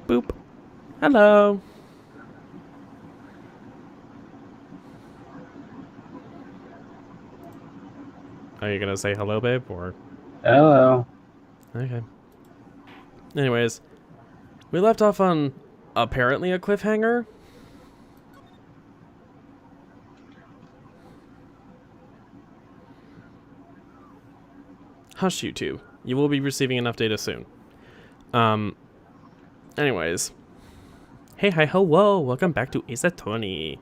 Boop. Hello. Are you gonna say hello, babe, or? Hello. Okay. Anyways, we left off on apparently a cliffhanger. Hush, you two. You will be receiving enough data soon. Anyways. Hey, hi, hello. Welcome back to Ace Attorney.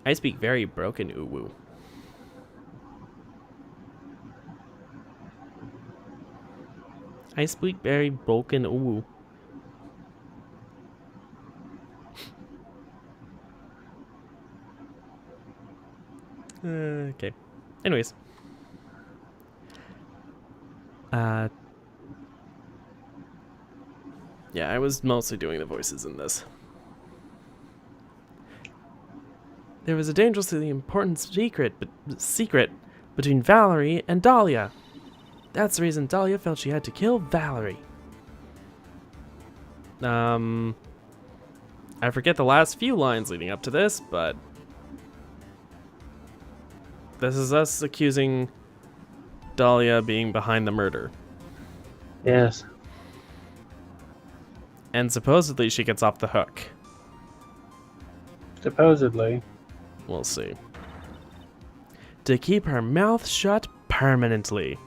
I speak very broken uwu. I speak very broken uwu. Okay. Anyways. Yeah, I was mostly doing the voices in this. There was a dangerously important secret between Valerie and Dahlia. That's the reason Dahlia felt she had to kill Valerie. I forget the last few lines leading up to this, but this is us accusing Dahlia being behind the murder. Yes. And supposedly she gets off the hook. Supposedly. We'll see. To keep her mouth shut permanently.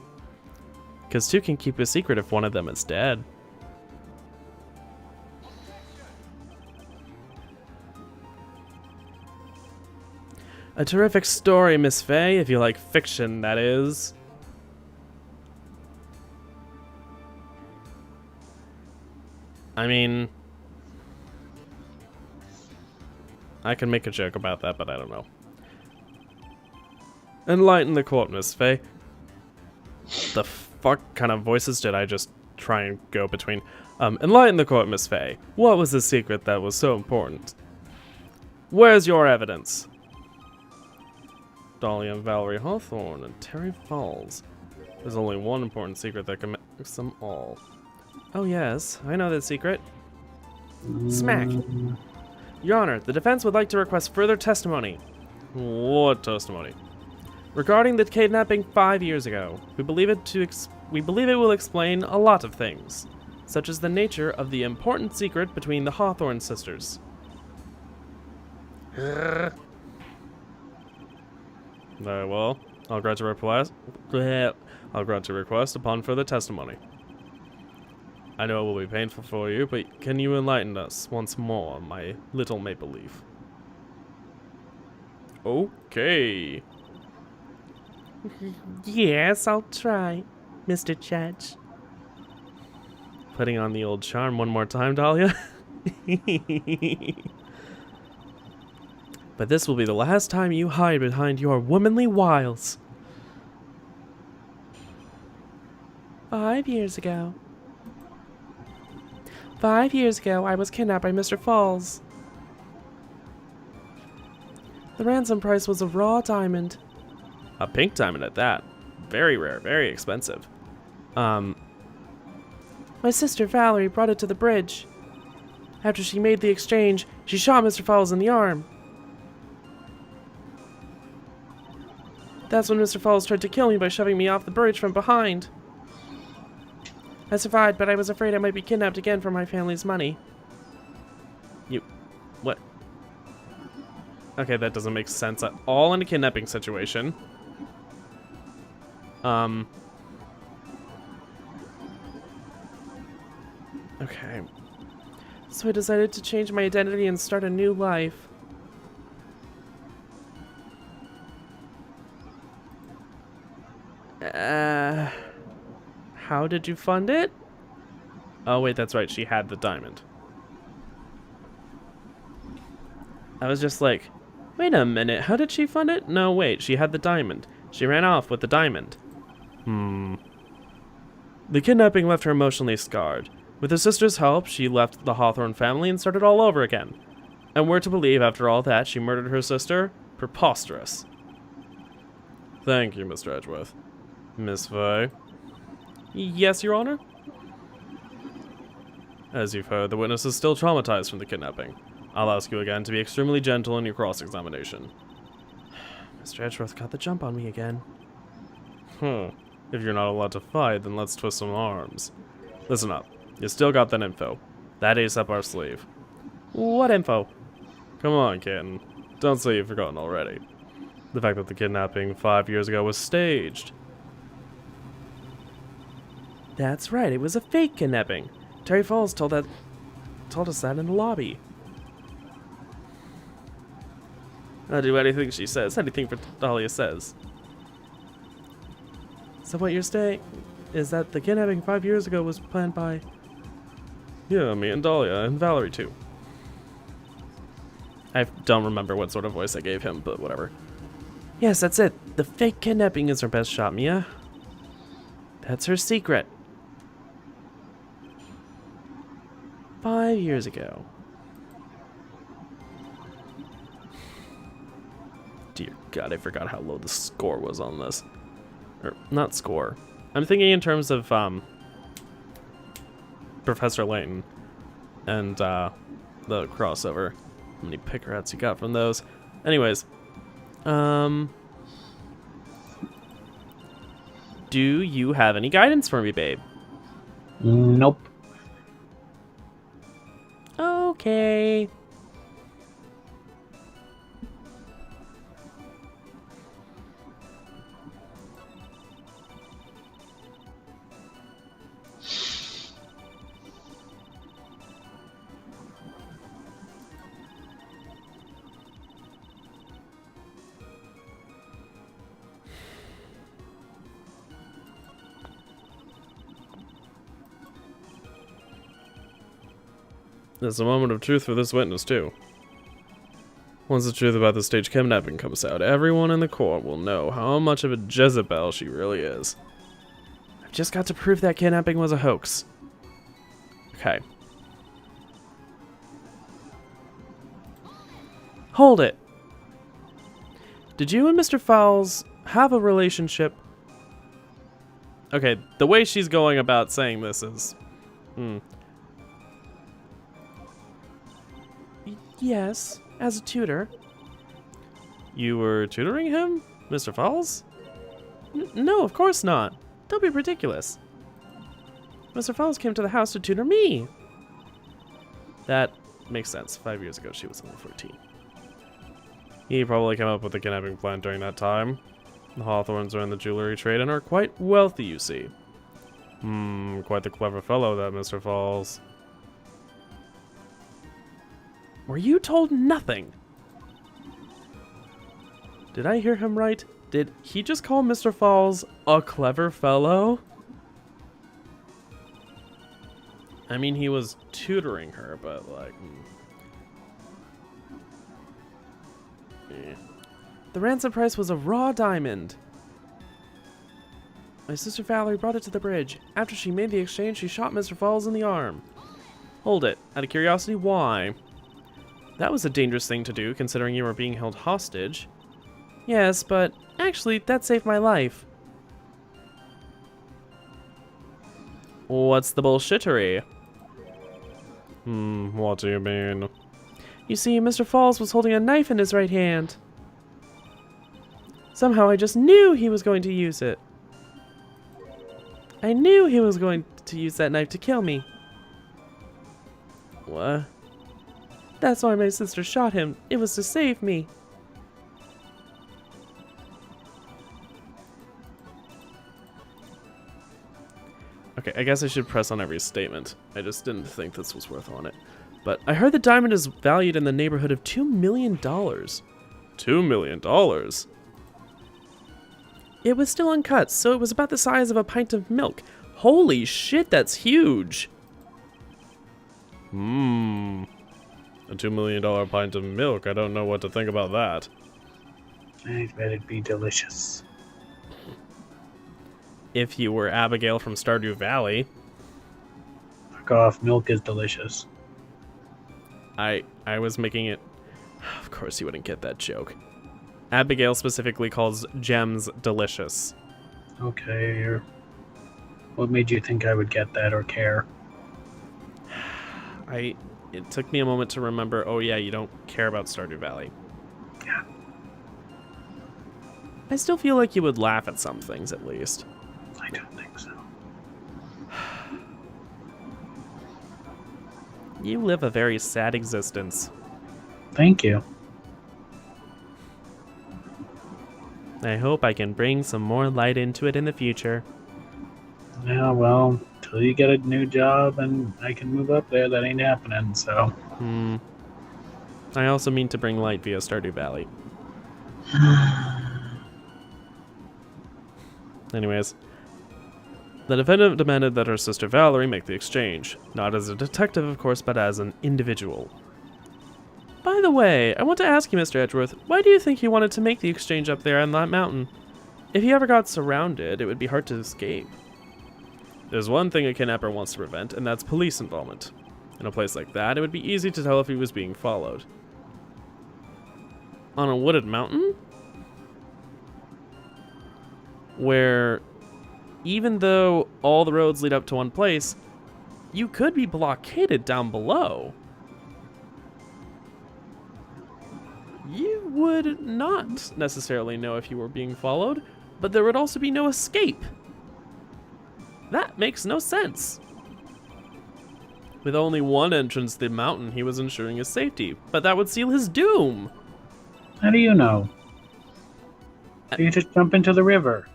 Because two can keep a secret if one of them is dead. A terrific story, Miss Faye, if you like fiction, that is. I mean, I can make a joke about that, but I don't know. Enlighten the court, Miss Faye. The fuck kind of voices did I just try and go between? Enlighten the court, Miss Faye. What was the secret that was so important? Where's your evidence? Dahlia and Valerie Hawthorne and Terry Falls. There's only one important secret that connects them all. Oh yes, I know that secret. Smack. Your Honor, the defense would like to request further testimony. What testimony? Regarding the kidnapping 5 years ago. We believe it will explain a lot of things, such as the nature of the important secret between the Hawthorne sisters. Very well. I'll grant a request. I'll grant a request upon further testimony. I know it will be painful for you, but can you enlighten us once more, my little maple leaf? Okay. Yes, I'll try, Mr. Judge. Putting on the old charm one more time, Dahlia. But this will be the last time you hide behind your womanly wiles. 5 years ago. 5 years ago, I was kidnapped by Mr. Falls. The ransom price was a raw diamond. A pink diamond at that. Very rare, very expensive. My sister Valerie brought it to the bridge. After she made the exchange, she shot Mr. Falls in the arm. That's when Mr. Falls tried to kill me by shoving me off the bridge from behind. I survived, but I was afraid I might be kidnapped again for my family's money. What? Okay, that doesn't make sense at all in a kidnapping situation. Okay. So I decided to change my identity and start a new life. How did you fund it? Oh wait, that's right, she had the diamond. I was just like, wait a minute, how did she fund it? No, wait, she had the diamond. She ran off with the diamond. The kidnapping left her emotionally scarred. With her sister's help, she left the Hawthorne family and started all over again. And we're to believe, after all that, she murdered her sister? Preposterous. Thank you, Mr. Edgeworth. Miss Fay? Yes, Your Honor? As you've heard, the witness is still traumatized from the kidnapping. I'll ask you again to be extremely gentle in your cross-examination. Mr. Edgeworth got the jump on me again. If you're not allowed to fight, then let's twist some arms. Listen up. You still got that info. That ace up our sleeve. What info? Come on, kitten. Don't say you've forgotten already. The fact that the kidnapping 5 years ago was staged. That's right, it was a fake kidnapping. Terry Falls told us that in the lobby. I'll do anything she says, anything Dahlia says. So what you're saying is that the kidnapping 5 years ago was planned by... Yeah, me and Dahlia, and Valerie too. I don't remember what sort of voice I gave him, but whatever. Yes, that's it. The fake kidnapping is her best shot, Mia. That's her secret. 5 years ago. Dear God, I forgot how low the score was on this. Or, not score. I'm thinking in terms of, Professor Layton and, the crossover. How many picker outs you got from those? Anyways, do you have any guidance for me, babe? Nope. Okay. There's a moment of truth for this witness, too. Once the truth about the stage kidnapping comes out, everyone in the court will know how much of a Jezebel she really is. I've just got to prove that kidnapping was a hoax. Okay. Hold it. Did you and Mr. Fowles have a relationship? Okay, the way she's going about saying this is... Yes, as a tutor. You were tutoring him, Mr. Falls? No, of course not. Don't be ridiculous. Mr. Falls came to the house to tutor me. That makes sense. 5 years ago, she was only 14. He probably came up with the kidnapping plan during that time. The Hawthorns are in the jewelry trade and are quite wealthy, you see. Quite the clever fellow, that Mr. Falls. Were you told nothing? Did I hear him right? Did he just call Mr. Falls a clever fellow? I mean, he was tutoring her, but like... The ransom price was a raw diamond. My sister Valerie brought it to the bridge. After she made the exchange, she shot Mr. Falls in the arm. Hold it. Out of curiosity, why? That was a dangerous thing to do, considering you were being held hostage. Yes, but actually, that saved my life. What's the bullshittery? What do you mean? You see, Mr. Falls was holding a knife in his right hand. Somehow I just knew he was going to use it. I knew he was going to use that knife to kill me. What? That's why my sister shot him. It was to save me. Okay, I guess I should press on every statement. I just didn't think this was worth on it. But I heard the diamond is valued in the neighborhood of $2 million. $2 million? It was still uncut, so it was about the size of a pint of milk. Holy shit, that's huge! A $2 million pint of milk. I don't know what to think about that. I bet it'd be delicious. If you were Abigail from Stardew Valley. Fuck off, milk is delicious. I was making it... Of course you wouldn't get that joke. Abigail specifically calls gems delicious. Okay, what made you think I would get that or care? It took me a moment to remember, oh yeah, you don't care about Stardew Valley. Yeah. I still feel like you would laugh at some things, at least. I don't think so. You live a very sad existence. Thank you. I hope I can bring some more light into it in the future. Yeah, well, till you get a new job and I can move up there, that ain't happening, so... I also mean to bring light via Stardew Valley. Anyways, the defendant demanded that her sister Valerie make the exchange. Not as a detective, of course, but as an individual. By the way, I want to ask you, Mr. Edgeworth, why do you think he wanted to make the exchange up there on that mountain? If he ever got surrounded, it would be hard to escape. There's one thing a kidnapper wants to prevent, and that's police involvement. In a place like that, it would be easy to tell if he was being followed. On a wooded mountain? Where, even though all the roads lead up to one place, you could be blockaded down below. You would not necessarily know if you were being followed, but there would also be no escape. That makes no sense. With only one entrance to the mountain, he was ensuring his safety, but that would seal his doom. How do you know? You just jump into the river.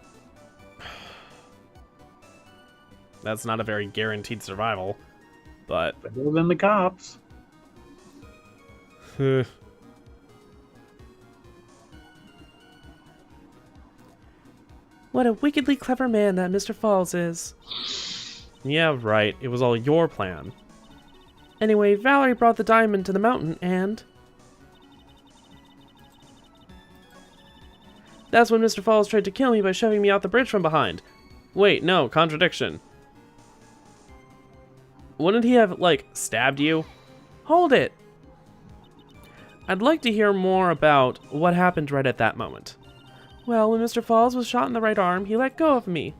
That's not a very guaranteed survival, but... Better than the cops. What a wickedly clever man that Mr. Falls is. Yeah, right. It was all your plan. Anyway, Valerie brought the diamond to the mountain and... That's when Mr. Falls tried to kill me by shoving me out the bridge from behind. Wait, no, contradiction. Wouldn't he have, like, stabbed you? Hold it! I'd like to hear more about what happened right at that moment. Well, when Mr. Falls was shot in the right arm, he let go of me.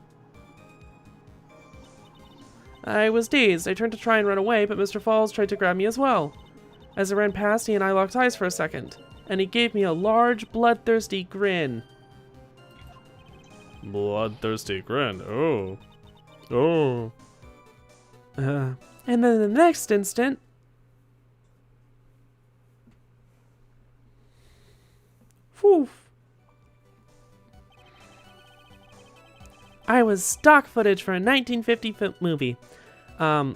I was dazed. I turned to try and run away, but Mr. Falls tried to grab me as well. As I ran past, he and I locked eyes for a second, and he gave me a large, bloodthirsty grin. Bloodthirsty grin? Oh. Oh. And then in the next instant... Whew. I was stock footage for a 1950 movie. I've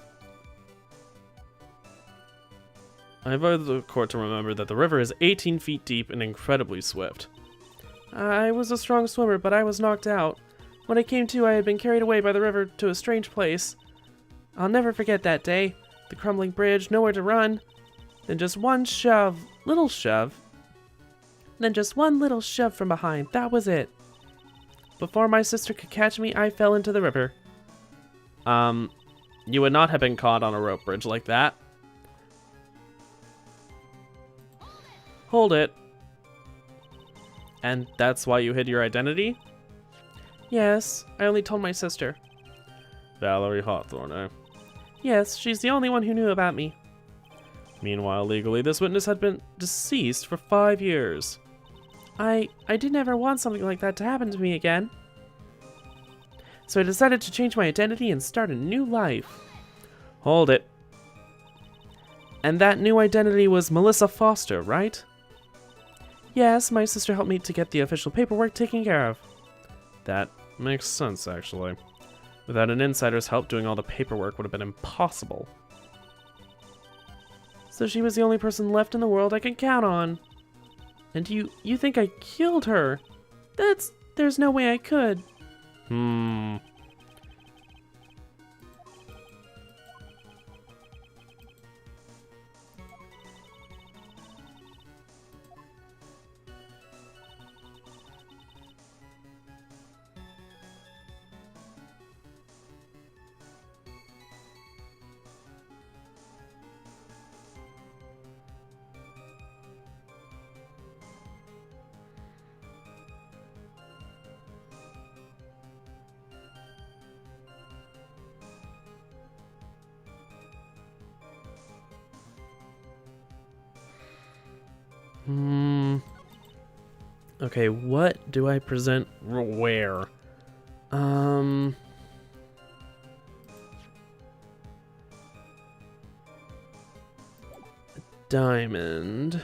urged the court to remember that the river is 18 feet deep and incredibly swift. I was a strong swimmer, but I was knocked out. When I came to, I had been carried away by the river to a strange place. I'll never forget that day. The crumbling bridge, nowhere to run. Then just one shove, little shove. Then just one little shove from behind, that was it. Before my sister could catch me, I fell into the river. You would not have been caught on a rope bridge like that. Hold it. And that's why you hid your identity? Yes, I only told my sister. Valerie Hawthorne, eh? Yes, she's the only one who knew about me. Meanwhile, legally, this witness had been deceased for 5 years. I didn't ever want something like that to happen to me again. So I decided to change my identity and start a new life. Hold it. And that new identity was Melissa Foster, right? Yes, my sister helped me to get the official paperwork taken care of. That makes sense, actually. Without an insider's help, doing all the paperwork would have been impossible. So she was the only person left in the world I could count on. And you think I killed her? There's no way I could. Okay, what do I present where? Diamond.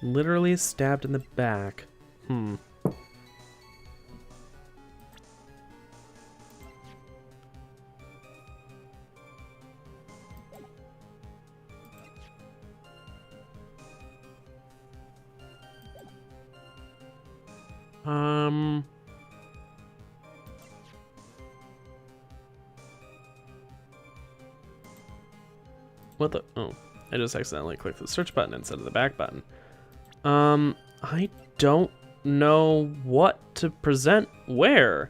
Literally stabbed in the back. What the? Oh, I just accidentally clicked the search button instead of the back button. I don't know what to present where.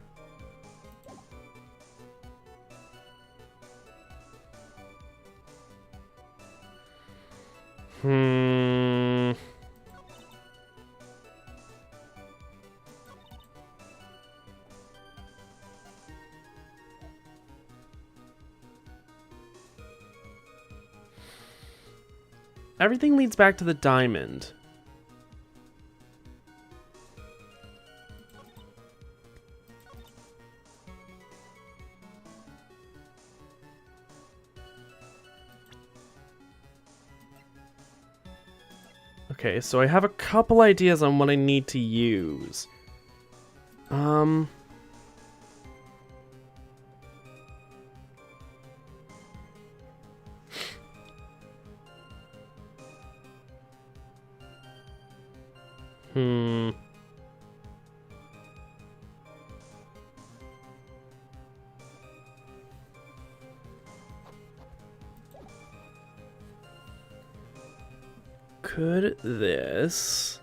Everything leads back to the diamond. Okay, so I have a couple ideas on what I need to use. Could this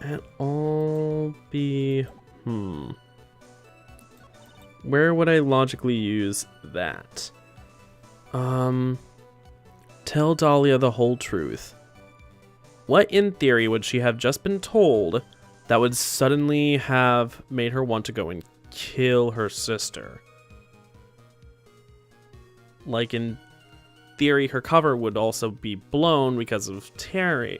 at all be, where would I logically use that? Tell Dahlia the whole truth. What, in theory, would she have just been told that would suddenly have made her want to go and kill her sister? Like, in theory, her cover would also be blown because of Terry.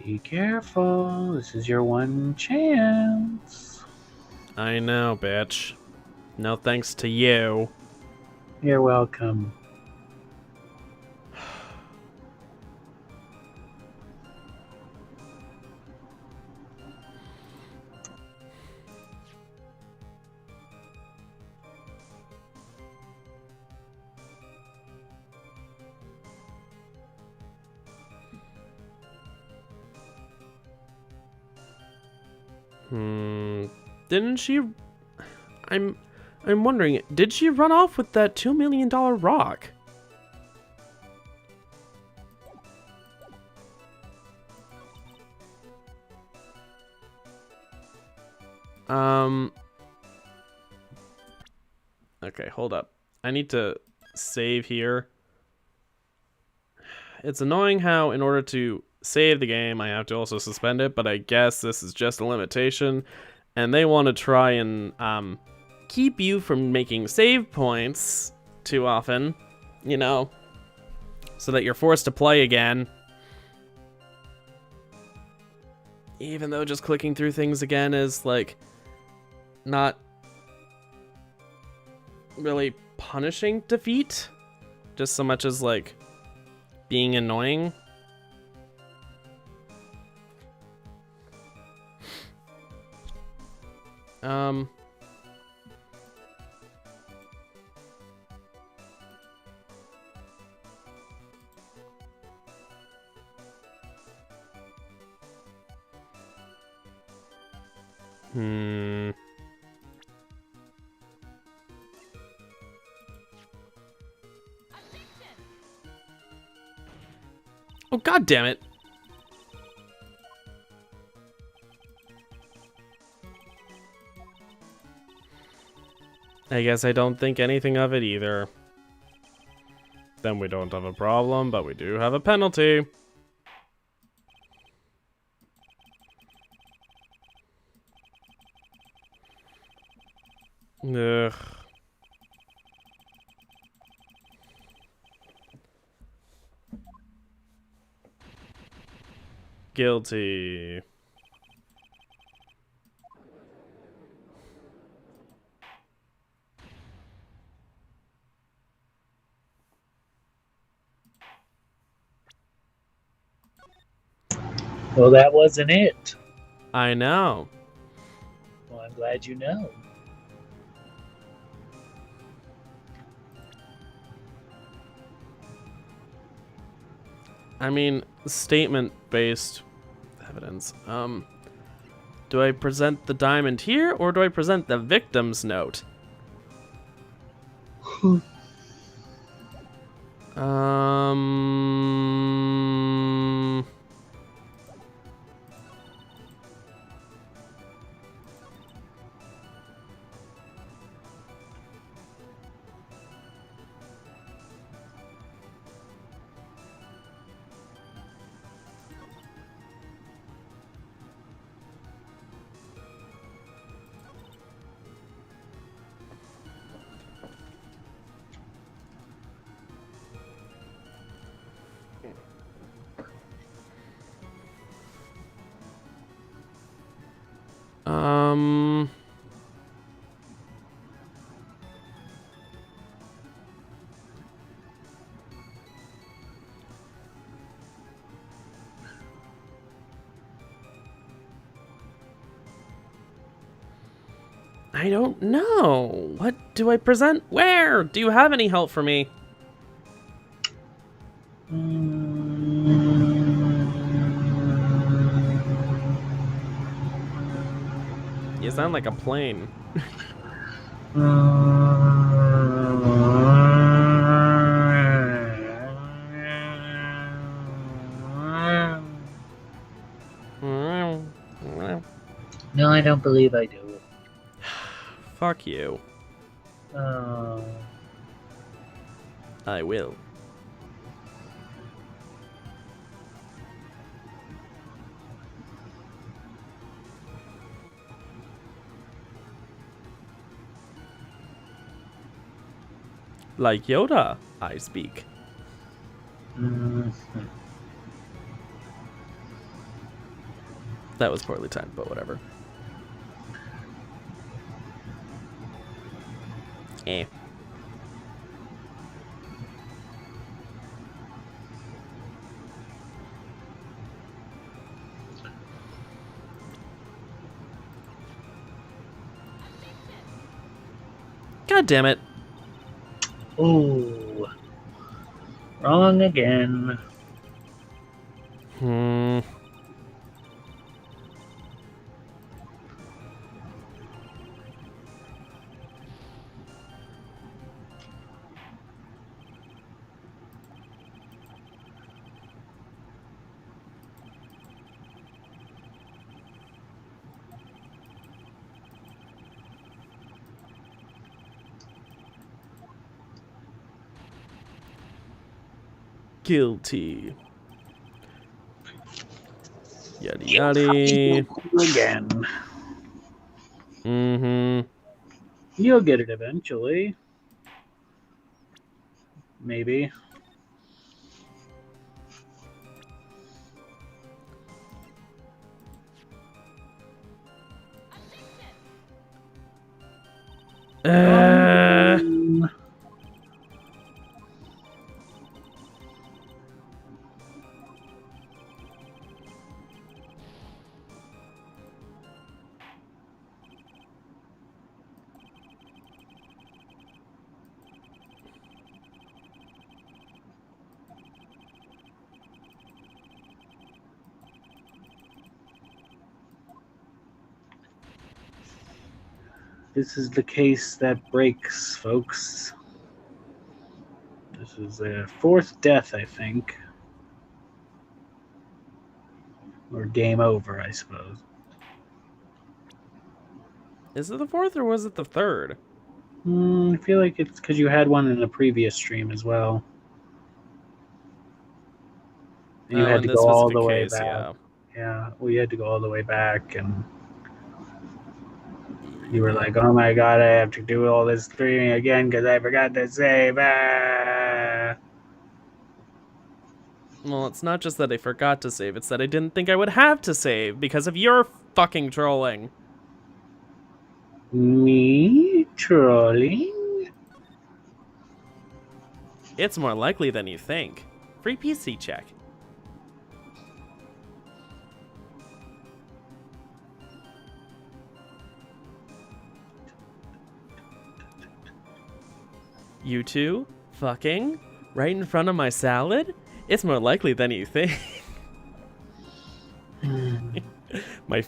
Be careful. This is your one chance. I know, bitch. No thanks to you. You're welcome. Didn't she... I'm wondering, did she run off with that $2 million rock? Okay, hold up. I need to save here. It's annoying how in order to save the game, I have to also suspend it, but I guess this is just a limitation. And they want to try and keep you from making save points too often, you know, so that you're forced to play again. Even though just clicking through things again is, like, not really punishing defeat, just so much as, like, being annoying. Oh, god damn it. I guess I don't think anything of it either. Then we don't have a problem, but we do have a penalty. Ugh. Guilty. Well, that wasn't it. I know. Well, I'm glad you know. I mean, statement-based evidence. Do I present the diamond here, or do I present the victim's note? I don't know. What do I present? Where? Do you have any help for me? You sound like a plane. No, I don't believe I do. Fuck you. Oh. I will. Like Yoda, I speak. Mhm. That was poorly timed, but whatever. Eh. God damn it. Ooh. Wrong again. Hmm. Guilty. Yada yada. Again. Mm-hmm. You'll get it eventually. Maybe. Uh, This is the case that breaks, folks. This is a fourth death, I think. Or game over, I suppose. is it the fourth or was it the third? I feel like it's because you had one in the previous stream as well. And you Oh, had in to this go all specific the way case, back. yeah. Yeah, well, you had to go all the way back, and you were Yep. like, oh my god, I have to do all this streaming again because I forgot to save. Ah. Well, it's not just that I forgot to save, it's that I didn't think I would have to save because of your fucking trolling. Me trolling? It's more likely than you think. Free PC check. You two? Fucking? Right in front of my salad? It's more likely than you think. my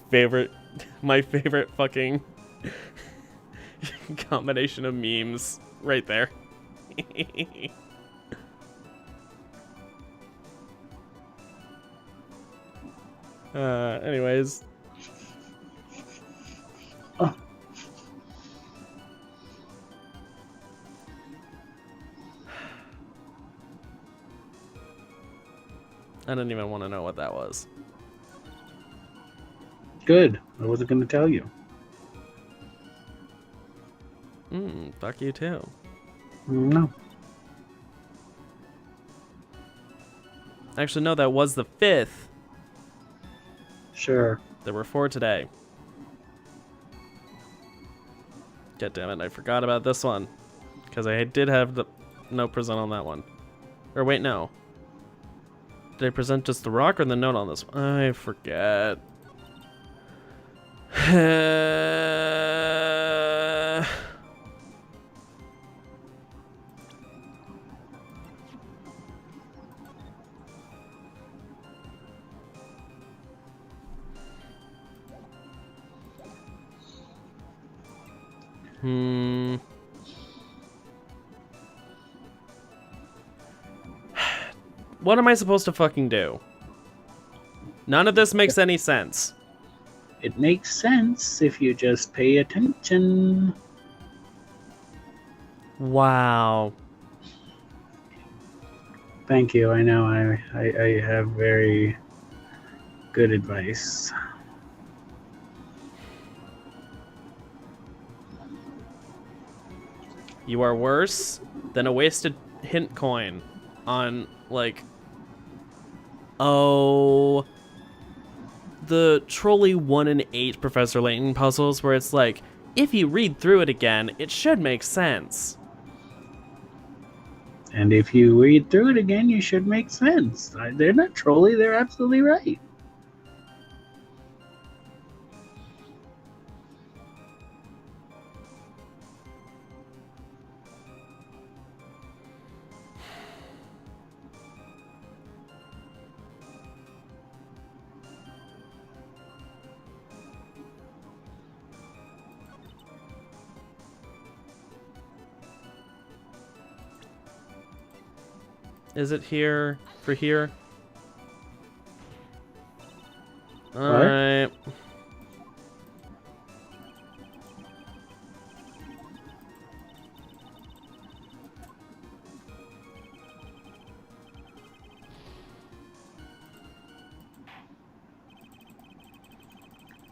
favorite fucking combination of memes right there. Anyways. Oh. I didn't even want to know what that was. Good. I wasn't going to tell you. Fuck you too. No. Actually, no, that was the 5th. Sure. There were 4 today. God damn it, I forgot about this one. Because I did have the no present on that one. Or wait, no. Did I present just the rock or the note on this one? I forget. What am I supposed to fucking do? None of this makes any sense. It makes sense if you just pay attention. Wow. Thank you. I know I have very good advice. You are worse than a wasted hint coin on, like, oh, the Trolley 1 and 8 Professor Layton puzzles where it's like, if you read through it again, it should make sense. And if you read through it again, you should make sense. They're not trolly, they're absolutely right. Is it here for here? Alright.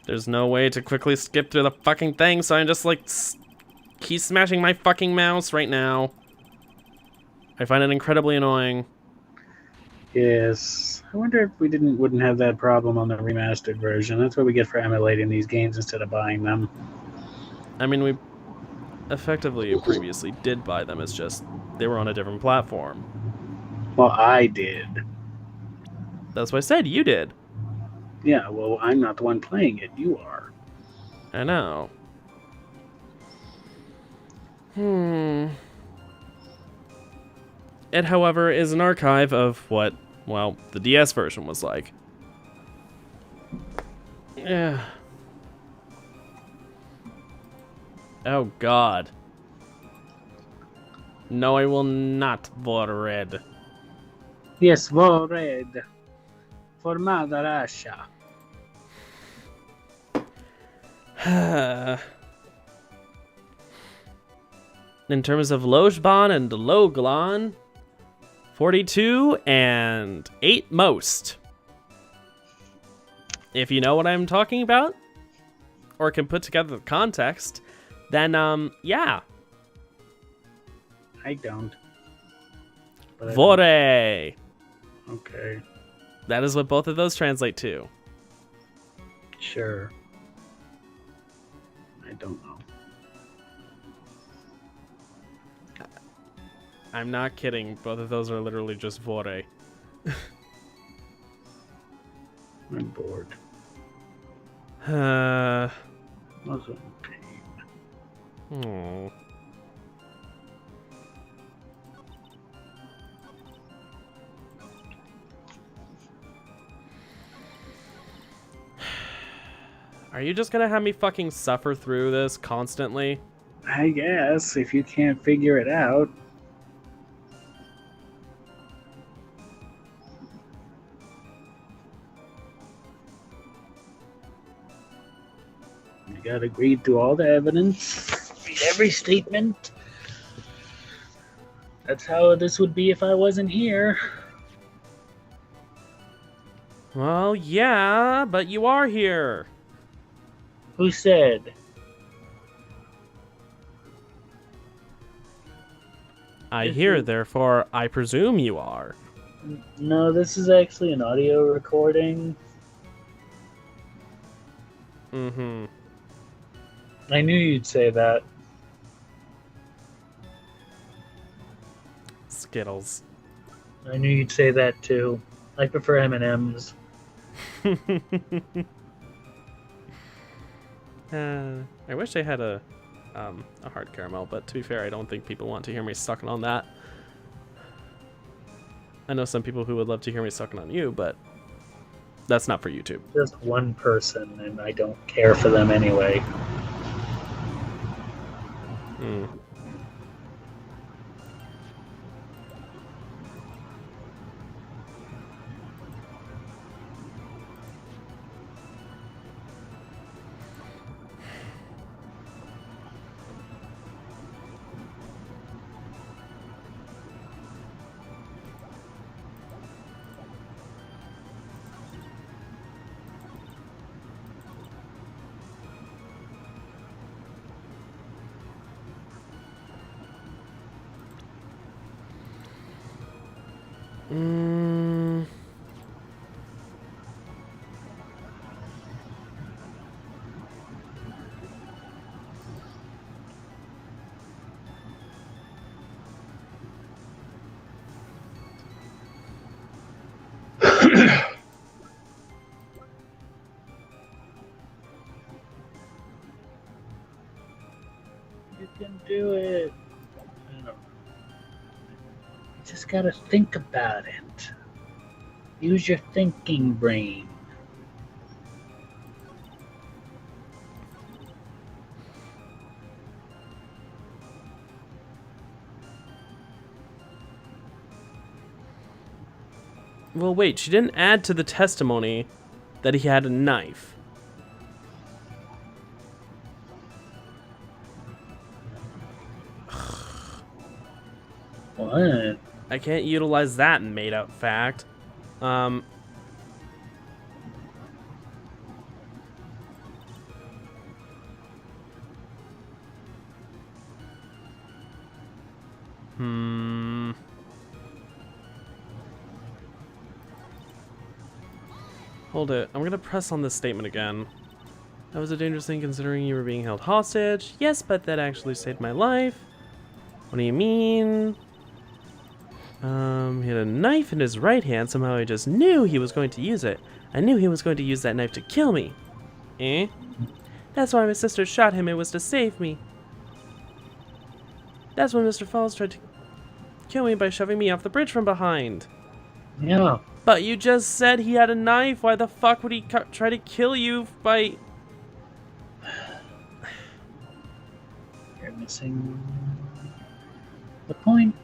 There's no way to quickly skip through the fucking thing, so I'm just like keep smashing my fucking mouse right now. I find it incredibly annoying. Yes. I wonder if we wouldn't have that problem on the remastered version. That's what we get for emulating these games instead of buying them. I mean, we effectively previously did buy them. It's just they were on a different platform. Well, I did. That's what I said. You did. Yeah, well, I'm not the one playing it. You are. I know. It, however, is an archive of what, well, the DS version was like. Yeah. Oh, God. No, I will not, Vored. Yes, Vored. Formada Rasha. In terms of Lojban and Loglan, 42 and 8 most. If you know what I'm talking about, or can put together the context, then, yeah. I don't. Vore! Okay. That is what both of those translate to. Sure. I don't know. I'm not kidding. Both of those are literally just Vore. I'm bored. Wasn't pain. Oh. Are you just gonna have me fucking suffer through this constantly? I guess, if you can't figure it out. You gotta read through all the evidence, read every statement. That's how this would be if I wasn't here. Well, yeah, but you are here. Who said? I hear, therefore, I presume you are. No, this is actually an audio recording. Mm-hmm. I knew you'd say that. Skittles. I knew you'd say that too. I prefer M&Ms. I wish I had a hard caramel, but to be fair, I don't think people want to hear me sucking on that. I know some people who would love to hear me sucking on you, but that's not for YouTube. Just one person, and I don't care for them anyway. Hmm. Mm. You can do it. I don't know. You just gotta think about it. Use your thinking brain. Well, wait, she didn't add to the testimony that he had a knife. What? I can't utilize that made-up fact. Hold it. I'm gonna press on this statement again. That was a dangerous thing considering you were being held hostage. Yes, but that actually saved my life. What do you mean? He had a knife in his right hand. Somehow I just knew he was going to use it. I knew he was going to use that knife to kill me. Eh? That's why my sister shot him. It was to save me. That's when Mr. Falls tried to kill me by shoving me off the bridge from behind. Yeah. But you just said he had a knife. Why the fuck would he try to kill you by... You're missing the point.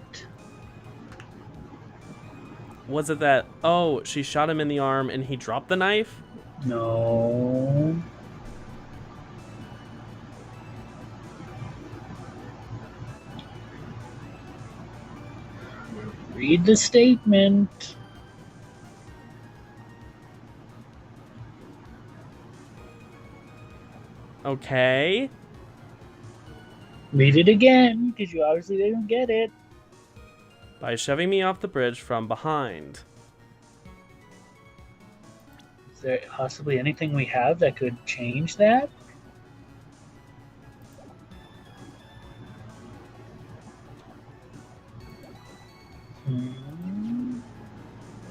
Was it that, oh, she shot him in the arm and he dropped the knife? No. Read the statement. Okay. Read it again, because you obviously didn't get it. By shoving me off the bridge from behind. Is there possibly anything we have that could change that?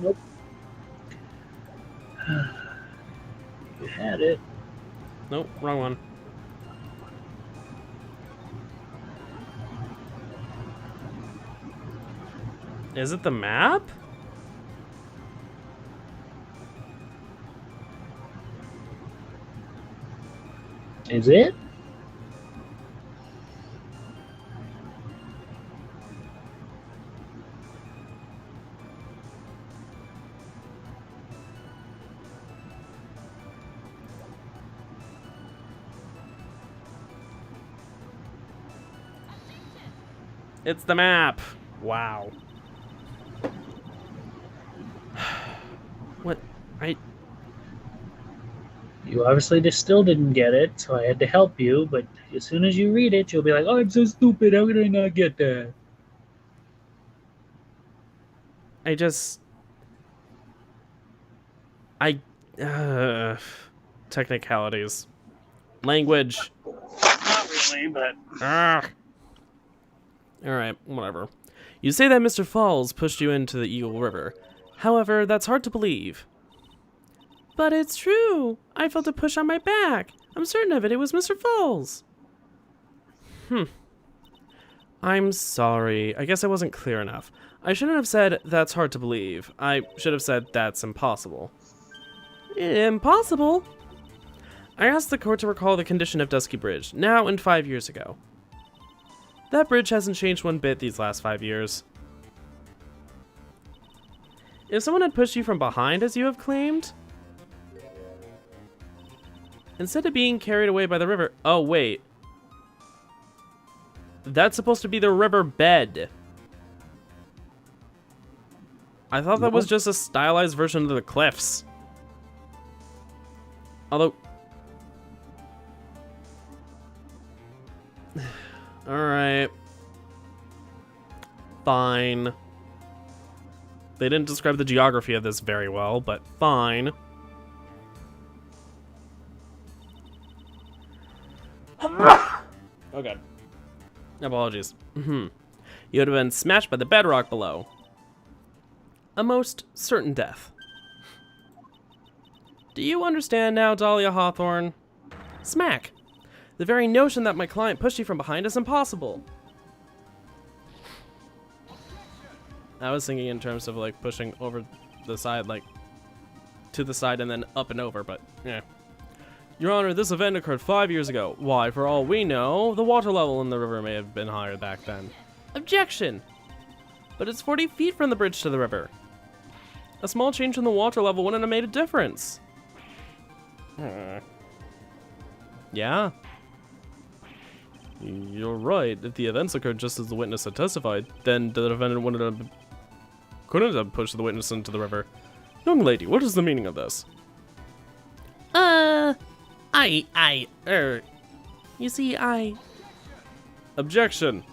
Nope. You had it. Nope, wrong one. Is it the map? Is it? It's the map. Wow. What? You obviously just still didn't get it, so I had to help you, but as soon as you read it, you'll be like, oh, I'm so stupid, how could I not get that? Technicalities. Language. Not really, but... Alright, whatever. You say that Mr. Falls pushed you into the Eagle River. However, that's hard to believe. But it's true. I felt a push on my back. I'm certain of it. It was Mr. Falls. I'm sorry. I guess I wasn't clear enough. I shouldn't have said that's hard to believe. I should have said that's impossible. Impossible? I asked the court to recall the condition of Dusky Bridge, now and 5 years ago. That bridge hasn't changed one bit these last 5 years. If someone had pushed you from behind, as you have claimed, instead of being carried away by the river... Oh, wait. That's supposed to be the river bed. I thought that was just a stylized version of the cliffs. Although... Alright. Fine. They didn't describe the geography of this very well, but fine. Oh god. Apologies. You would have been smashed by the bedrock below. A most certain death. Do you understand now, Dahlia Hawthorne? Smack! The very notion that my client pushed you from behind is impossible. I was thinking in terms of like pushing over the side, like to the side and then up and over, but yeah. Your Honor, this event occurred 5 years ago. Why, for all we know, the water level in the river may have been higher back then. Objection! But it's 40 feet from the bridge to the river. A small change in the water level wouldn't have made a difference. Yeah. You're right. If the events occurred just as the witness had testified, then the defendant couldn't have pushed the witness into the river. Young lady, what is the meaning of this? You see, Objection.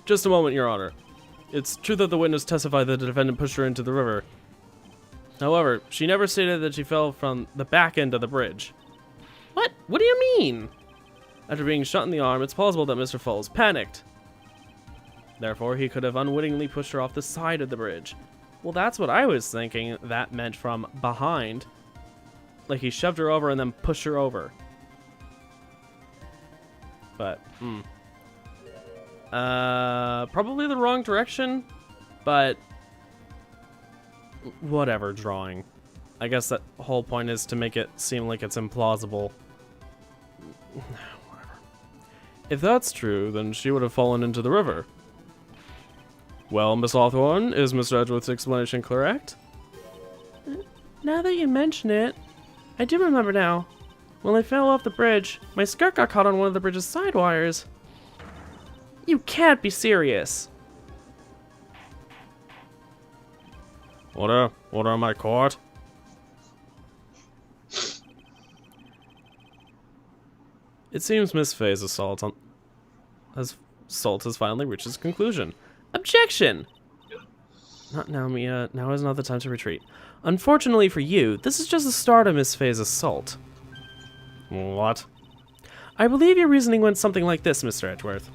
Just a moment, Your Honor. It's true that the witness testified that the defendant pushed her into the river. However, she never stated that she fell from the back end of the bridge. What? What do you mean? After being shot in the arm, it's plausible that Mr. Falls panicked. Therefore, he could have unwittingly pushed her off the side of the bridge. Well, that's what I was thinking that meant from behind. Like he shoved her over and then pushed her over. But, probably the wrong direction, but whatever, drawing. I guess that whole point is to make it seem like it's implausible. Whatever. If that's true, then she would have fallen into the river. Well, Miss Hawthorne, is Mr. Edgeworth's explanation correct? now that you mention it, I do remember now. When I fell off the bridge, my skirt got caught on one of the bridge's side wires. You can't be serious. Order my court. It seems Miss Faye's assault has finally reached its conclusion. Objection! Not now, Mia. Now is not the time to retreat. Unfortunately for you, this is just the start of Miss Faye's assault. What? I believe your reasoning went something like this, Mr. Edgeworth.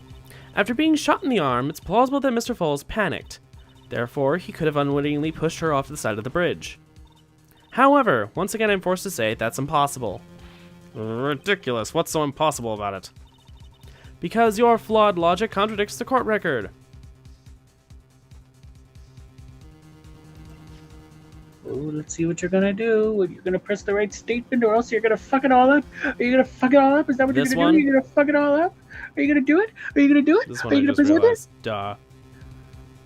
After being shot in the arm, it's plausible that Mr. Falls panicked. Therefore, he could have unwittingly pushed her off the side of the bridge. However, once again I'm forced to say that's impossible. Ridiculous. What's so impossible about it? Because your flawed logic contradicts the court record. Oh, let's see what you're gonna do. You're gonna press the right statement, or else you're gonna fuck it all up. Are you gonna fuck it all up? Is that what you're gonna do? You're gonna fuck it all up? Are you gonna do it? Are you gonna do it? This Are one you I gonna just present realized. it? Duh.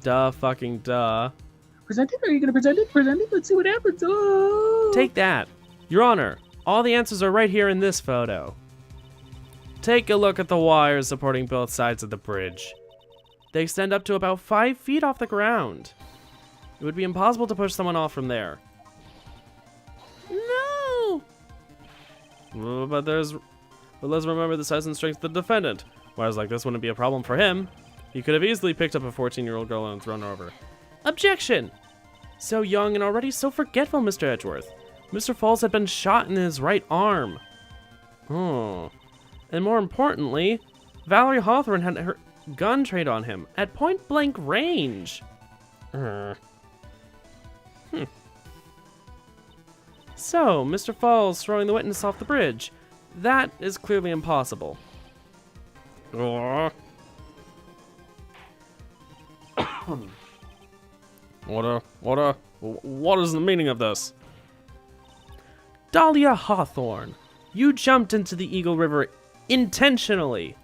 Duh fucking duh. Present it? Are you gonna present it? Present it? Let's see what happens. Oh! Take that. Your Honor, all the answers are right here in this photo. Take a look at the wires supporting both sides of the bridge. They extend up to about 5 feet off the ground. It would be impossible to push someone off from there. No! But let's remember the size and strength of the defendant. Wires like this wouldn't be a problem for him. He could have easily picked up a 14-year-old girl and thrown her over. Objection! So young and already so forgetful, Mr. Edgeworth. Mr. Falls had been shot in his right arm. Oh. And more importantly, Valerie Hawthorne had her gun trained on him at point-blank range. So, Mr. Falls throwing the witness off the bridge. That is clearly impossible. What is the meaning of this? Dahlia Hawthorne, you jumped into the Eagle River intentionally.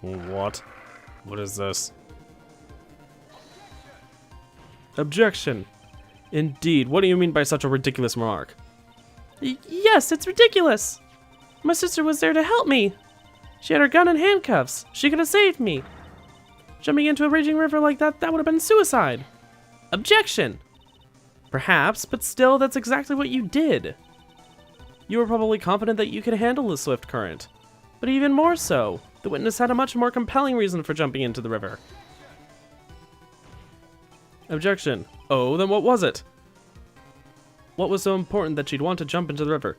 What? What is this? Objection. Indeed, what do you mean by such a ridiculous remark? Yes, it's ridiculous. My sister was there to help me. She had her gun and handcuffs. She could have saved me. Jumping into a raging river like that would have been suicide. Objection! Perhaps, but still, that's exactly what you did. You were probably confident that you could handle the swift current. But even more so, the witness had a much more compelling reason for jumping into the river. Objection. Oh, then what was it? What was so important that she'd want to jump into the river?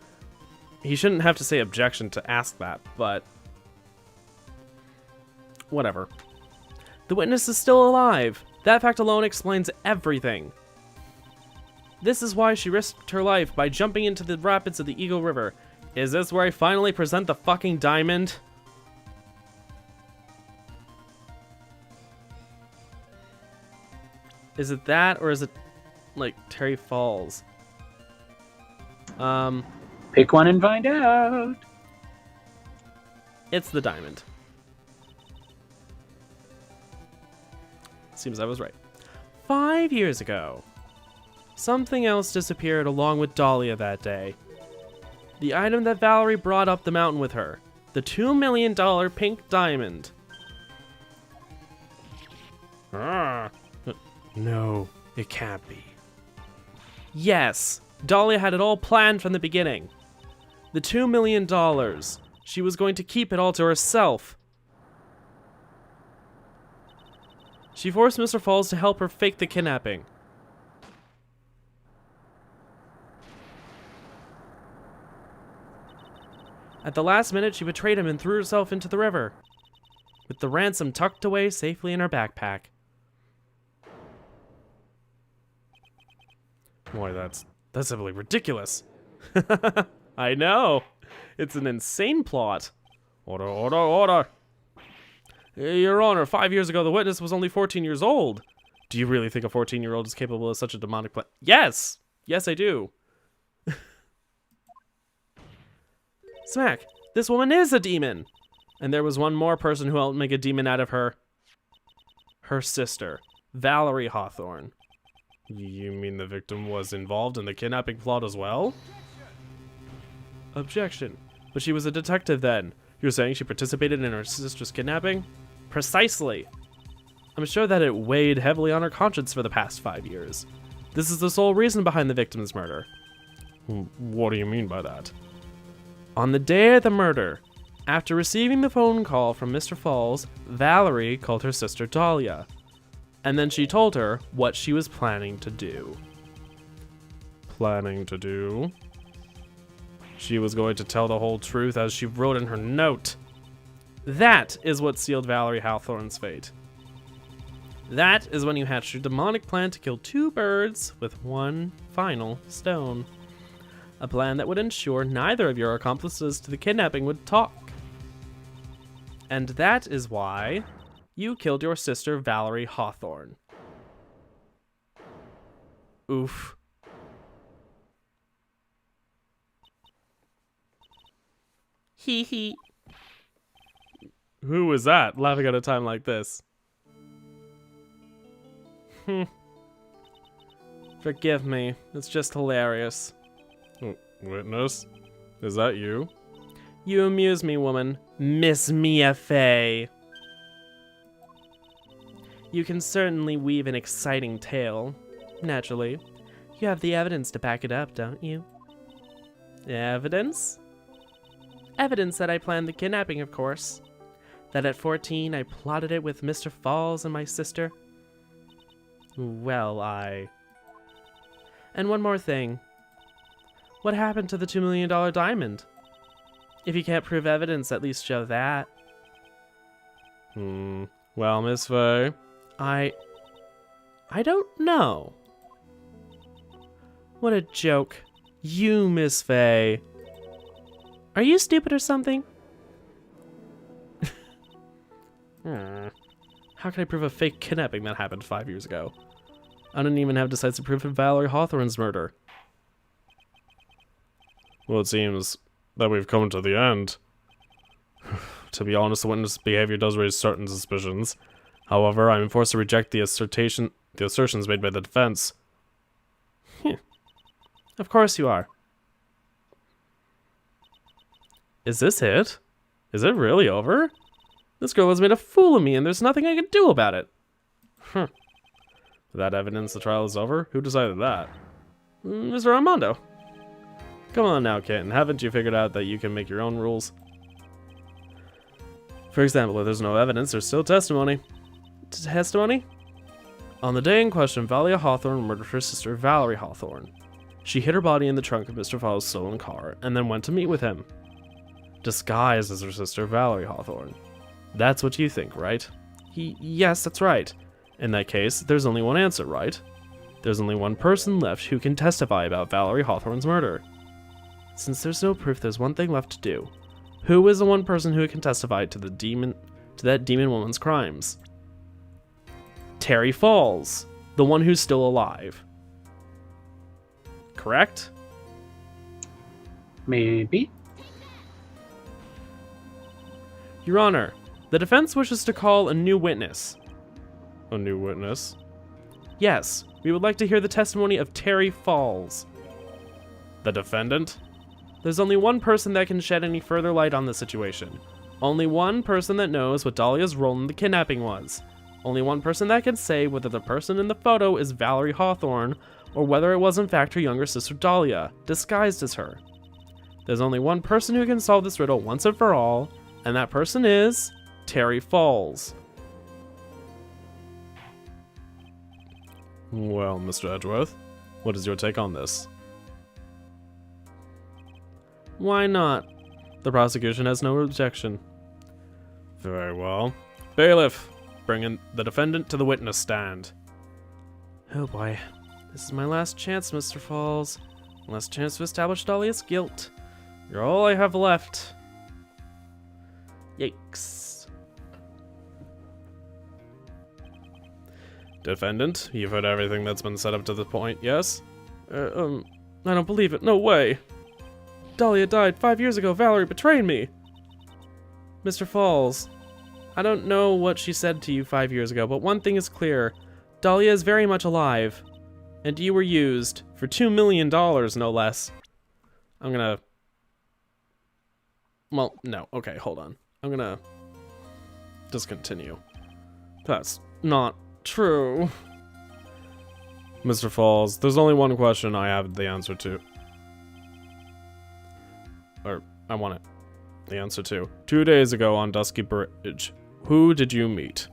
He shouldn't have to say objection to ask that, but... whatever. The witness is still alive. That fact alone explains everything. This is why she risked her life by jumping into the rapids of the Eagle River. Is this where I finally present the fucking diamond? Is it that, or is it, like, Terry Falls? Pick one and find out. It's the diamond. Seems I was right. 5 years ago, something else disappeared along with Dahlia that day. The item that Valerie brought up the mountain with her. The $2 million pink diamond. No, it can't be. Yes, Dahlia had it all planned from the beginning. The $2 million. She was going to keep it all to herself. She forced Mr. Falls to help her fake the kidnapping. At the last minute, she betrayed him and threw herself into the river, with the ransom tucked away safely in her backpack. Boy, that's simply ridiculous. I know. It's an insane plot. Order, order, order. Your Honor, 5 years ago, the witness was only 14 years old. Do you really think a 14-year-old is capable of such a demonic plan? Yes! Yes, I do. Smack! This woman is a demon! And there was one more person who helped make a demon out of her. Her sister, Valerie Hawthorne. You mean the victim was involved in the kidnapping plot as well? Objection. But she was a detective then. You're saying she participated in her sister's kidnapping? Precisely. I'm sure that it weighed heavily on her conscience for the past 5 years. This is the sole reason behind the victim's murder. What do you mean by that? On the day of the murder, after receiving the phone call from Mr. Falls, Valerie called her sister Dahlia. And then she told her what she was planning to do. Planning to do? She was going to tell the whole truth as she wrote in her note. That is what sealed Valerie Hawthorne's fate. That is when you hatched your demonic plan to kill 2 birds with one final stone. A plan that would ensure neither of your accomplices to the kidnapping would talk. And that is why you killed your sister Valerie Hawthorne. Oof. Hee hee. Who was that laughing at a time like this? Forgive me. It's just hilarious. Witness? Is that you? You amuse me, woman. Miss Mia Fey. You can certainly weave an exciting tale. Naturally. You have the evidence to back it up, don't you? Evidence? Evidence that I planned the kidnapping, of course. That at 14 I plotted it with Mr. Falls and my sister. Well, And one more thing. What happened to the $2 million diamond? If you can't prove evidence, at least show that. Well, Miss Fey, I don't know. What a joke. You, Miss Fey. Are you stupid or something? How can I prove a fake kidnapping that happened 5 years ago? I don't even have decisive proof of Valerie Hawthorne's murder. Well, it seems that we've come to the end. To be honest, the witness' behavior does raise certain suspicions. However, I'm forced to reject the assertions made by the defense. Of course you are. Is this it? Is it really over? This girl has made a fool of me and there's nothing I can do about it. With that evidence, the trial is over? Who decided that? Mr. Armando. Come on now, kitten. Haven't you figured out that you can make your own rules? For example, if there's no evidence, there's still testimony. Testimony? On the day in question, Valia Hawthorne murdered her sister Valerie Hawthorne. She hid her body in the trunk of Mr. Falls' stolen car and then went to meet with him, disguised as her sister Valerie Hawthorne. That's what you think, right? Yes, that's right. In that case, there's only one answer, right? There's only one person left who can testify about Valerie Hawthorne's murder. Since there's no proof, there's one thing left to do. Who is the one person who can testify to that demon woman's crimes? Terry Falls, the one who's still alive. Correct? Maybe. Your Honor, the defense wishes to call a new witness. A new witness? Yes, we would like to hear the testimony of Terry Falls. The defendant? There's only one person that can shed any further light on the situation. Only one person that knows what Dahlia's role in the kidnapping was. Only one person that can say whether the person in the photo is Valerie Hawthorne or whether it was in fact her younger sister Dahlia, disguised as her. There's only one person who can solve this riddle once and for all, and that person is Terry Falls. Well, Mr. Edgeworth, what is your take on this? Why not? The prosecution has no objection. Very well. Bailiff, bring in the defendant to the witness stand. Oh boy. This is my last chance, Mr. Falls. Last chance to establish Dahlia's guilt. You're all I have left. Yikes. Defendant, you've heard everything that's been said up to this point, yes? I don't believe it. No way. Dahlia died 5 years ago. Valerie betrayed me. Mr. Falls, I don't know what she said to you 5 years ago, but one thing is clear. Dahlia is very much alive. And you were used for $2 million, no less. I'm gonna... Well, no. Okay, hold on. I'm gonna... discontinue. That's not true. Mr. Falls, there's only one question I have the answer to. Or, I want it. The answer to. 2 days ago on Dusky Bridge, who did you meet?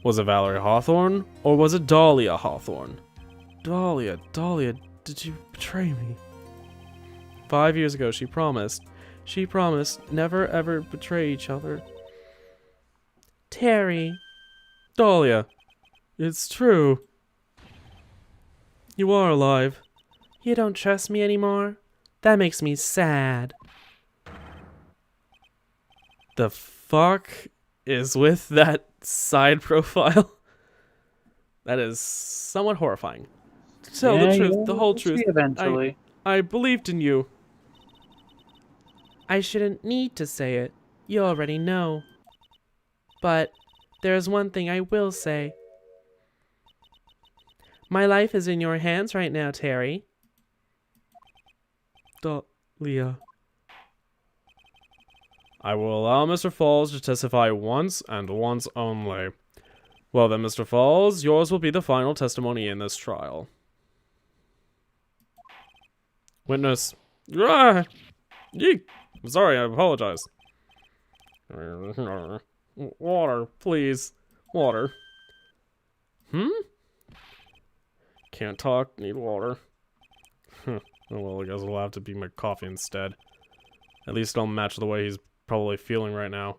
Was it Valerie Hawthorne, or was it Dahlia Hawthorne? Dahlia, did you betray me? 5 years ago, she promised never ever betray each other. Terry. Dahlia, it's true. You are alive. You don't trust me anymore? That makes me sad. The fuck is with that side profile? That is somewhat horrifying. To tell the truth, the whole truth. Eventually. I believed in you. I shouldn't need to say it. You already know. But there is one thing I will say. My life is in your hands right now, Terry. Dahlia. I will allow Mr. Falls to testify once and once only. Well then, Mr. Falls, yours will be the final testimony in this trial. Witness. Ah! Yeek! I'm sorry, I apologize. Water, please. Water. Can't talk, need water. Oh well, I guess it'll have to be my coffee instead. At least I'll match the way he's probably feeling right now.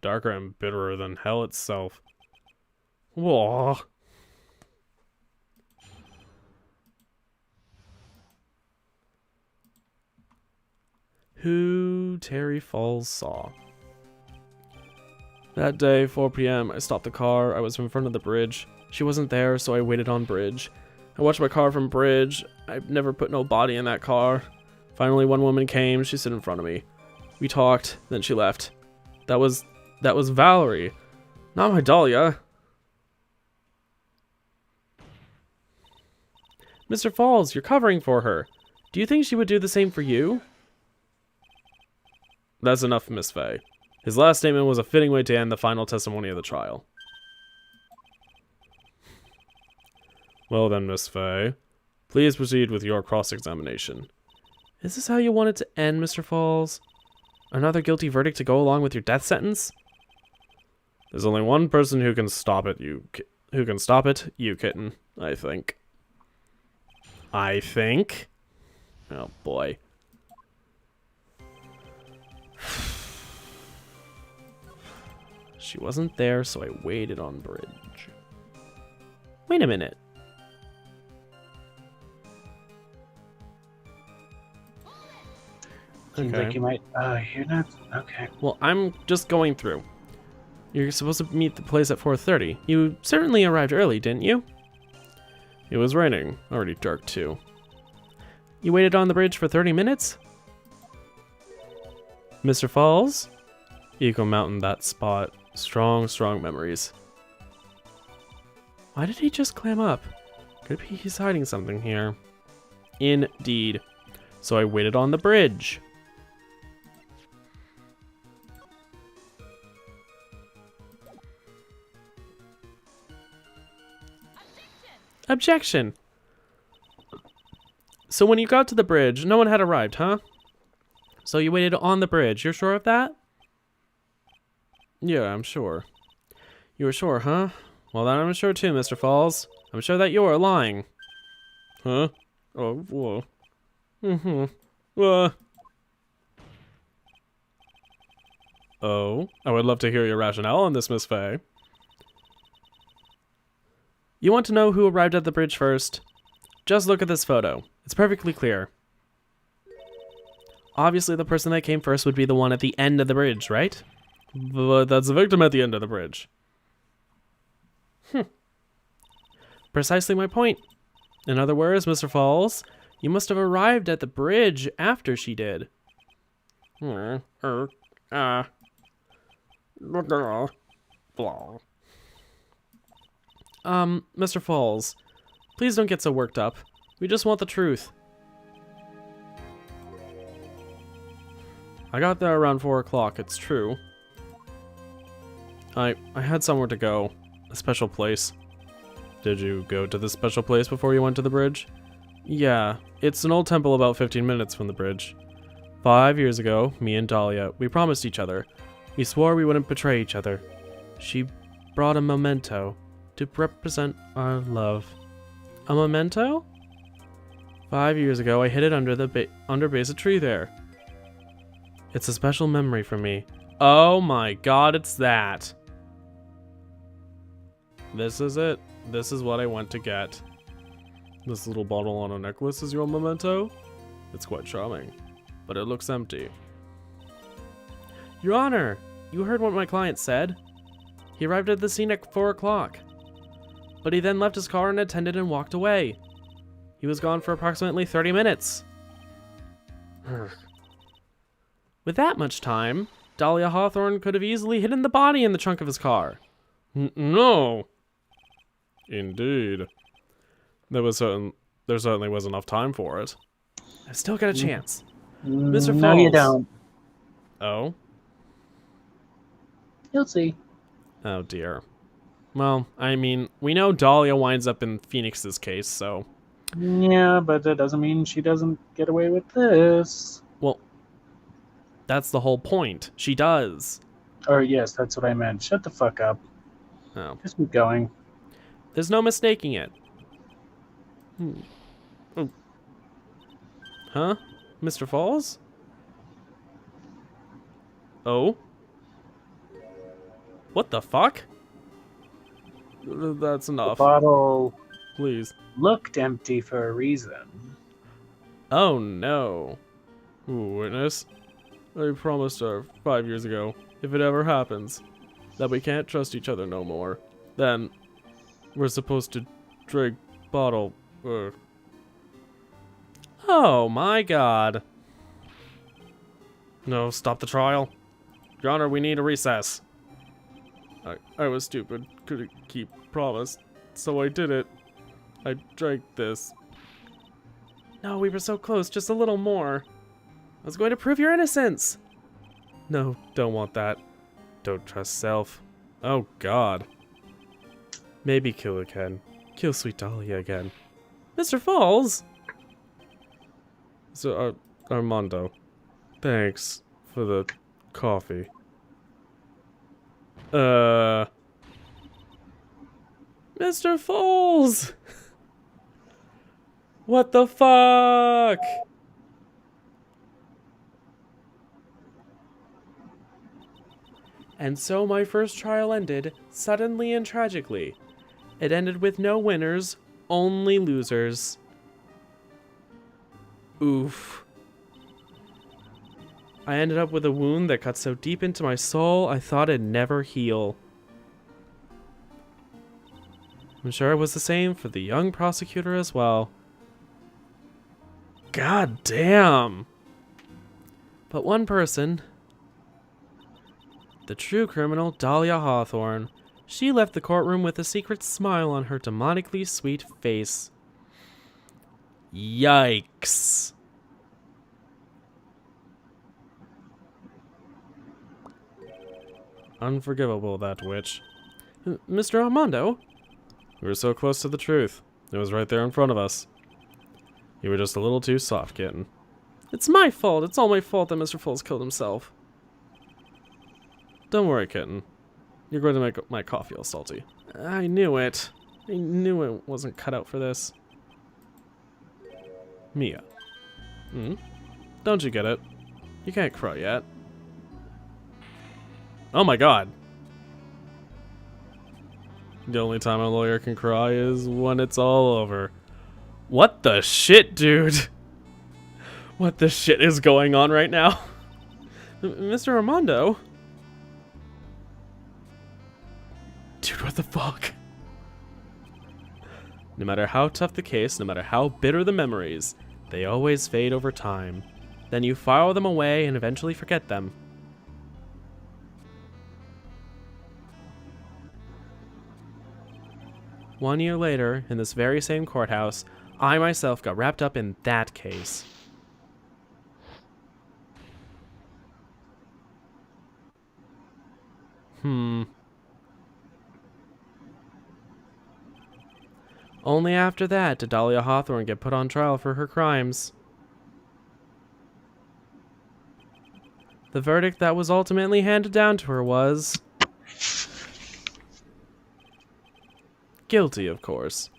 Darker and bitterer than hell itself. Whoa. Who Terry Falls saw. That day, 4 p.m., I stopped the car. I was in front of the bridge. She wasn't there, so I waited on bridge. I watched my car from bridge. I've never put no body in that car. Finally, one woman came. She stood in front of me. We talked, then she left. That was Valerie. Not my Dahlia. Mr. Falls, you're covering for her. Do you think she would do the same for you? That's enough, Miss Faye. His last statement was a fitting way to end the final testimony of the trial. Well then, Miss Faye, please proceed with your cross-examination. Is this how you want it to end, Mr. Falls? Another guilty verdict to go along with your death sentence? There's only one person who can stop it, you kitten, I think. I think? Oh boy. She wasn't there, so I waited on bridge. Wait a minute. Seems like you might. You're not. Okay. Well, I'm just going through. You're supposed to meet the place at 4:30. You certainly arrived early, didn't you? It was raining. Already dark, too. You waited on the bridge for 30 minutes? Mr. Falls? Eagle Mountain, that spot. Strong, strong memories. Why did he just clam up? Could be he's hiding something here. Indeed. So I waited on the bridge. Objection! So when you got to the bridge, no one had arrived, huh? So you waited on the bridge. You're sure of that? Yeah, I'm sure. You were sure, huh? Well, then I'm sure too, Mr. Falls. I'm sure that you're lying. Huh? Oh, whoa. Mm-hmm. Oh, I would love to hear your rationale on this, Miss Faye. You want to know who arrived at the bridge first? Just look at this photo. It's perfectly clear. Obviously, the person that came first would be the one at the end of the bridge, right? But that's the victim at the end of the bridge. Precisely my point. In other words, Mr. Falls, you must have arrived at the bridge after she did. Mr. Falls, please don't get so worked up. We just want the truth. I got there around 4 o'clock, it's true. I had somewhere to go. A special place. Did you go to this special place before you went to the bridge? Yeah, it's an old temple about 15 minutes from the bridge. 5 years ago, me and Dahlia, we promised each other. We swore we wouldn't betray each other. She brought a memento to represent our love. A memento? 5 years ago, I hid it under the under base of tree there. It's a special memory for me. Oh my god, it's that. This is it. This is what I went to get. This little bottle on a necklace is your memento? It's quite charming, but it looks empty. Your Honor, you heard what my client said. He arrived at the scene at 4 o'clock. But he then left his car unattended and walked away. He was gone for approximately 30 minutes. With that much time, Dahlia Hawthorne could have easily hidden the body in the trunk of his car. No! Indeed. There certainly was enough time for it. I've still got a chance. Mr. Falls. No, you don't. Oh? You'll see. Oh dear. Well, I mean, we know Dahlia winds up in Phoenix's case, so... Yeah, but that doesn't mean she doesn't get away with this. Well, that's the whole point. She does. Or yes, that's what I meant. Shut the fuck up. Oh. Just keep going. There's no mistaking it. Oh. Huh? Mr. Falls? Oh? What the fuck? That's The enough. bottle Please. looked empty for a reason. Oh no. Ooh, witness. I promised her 5 years ago, if it ever happens, that we can't trust each other no more, then we're supposed to drink bottle. Oh my god. No, stop the trial. Your Honor, we need a recess. I was stupid. Couldn't keep promise. So I did it. I drank this. No, we were so close. Just a little more. I was going to prove your innocence. No, don't want that. Don't trust self. Oh, God. Maybe kill again. Kill sweet Dahlia again. Mr. Falls! So, Armando. Thanks for the coffee. Mr. Foles! What the fuck? And so my first trial ended, suddenly and tragically. It ended with no winners, only losers. Oof. I ended up with a wound that cut so deep into my soul, I thought it'd never heal. I'm sure it was the same for the young prosecutor as well. God damn! But one person, the true criminal Dahlia Hawthorne, she left the courtroom with a secret smile on her demonically sweet face. Yikes. Unforgivable, that witch. Mr. Armando? We were so close to the truth. It was right there in front of us. You were just a little too soft, kitten. It's my fault. It's all my fault that Mr. Foles killed himself. Don't worry, kitten. You're going to make my coffee all salty. I knew it. I knew it wasn't cut out for this. Mia. Don't you get it? You can't cry yet. Oh my god. The only time a lawyer can cry is when it's all over. What the shit, dude? What the shit is going on right now? Mr. Armando? Dude, what the fuck? No matter how tough the case, no matter how bitter the memories, they always fade over time. Then you file them away and eventually forget them. One year later, in this very same courthouse, I myself got wrapped up in that case. Only after that did Dahlia Hawthorne get put on trial for her crimes. The verdict that was ultimately handed down to her was... guilty, of course.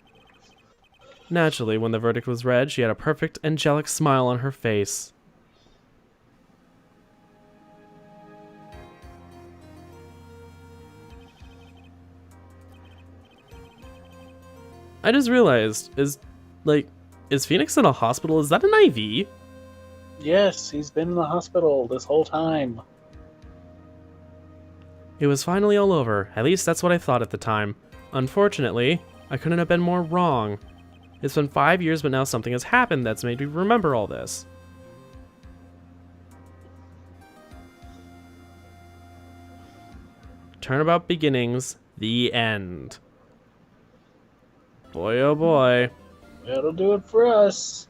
Naturally, when the verdict was read, she had a perfect, angelic smile on her face. I just realized, is Phoenix in a hospital? Is that an IV? Yes, he's been in the hospital this whole time. It was finally all over. At least that's what I thought at the time. Unfortunately, I couldn't have been more wrong. It's been 5 years, but now something has happened that's made me remember all this. Turnabout Beginnings, the end. Boy, oh boy. That'll do it for us.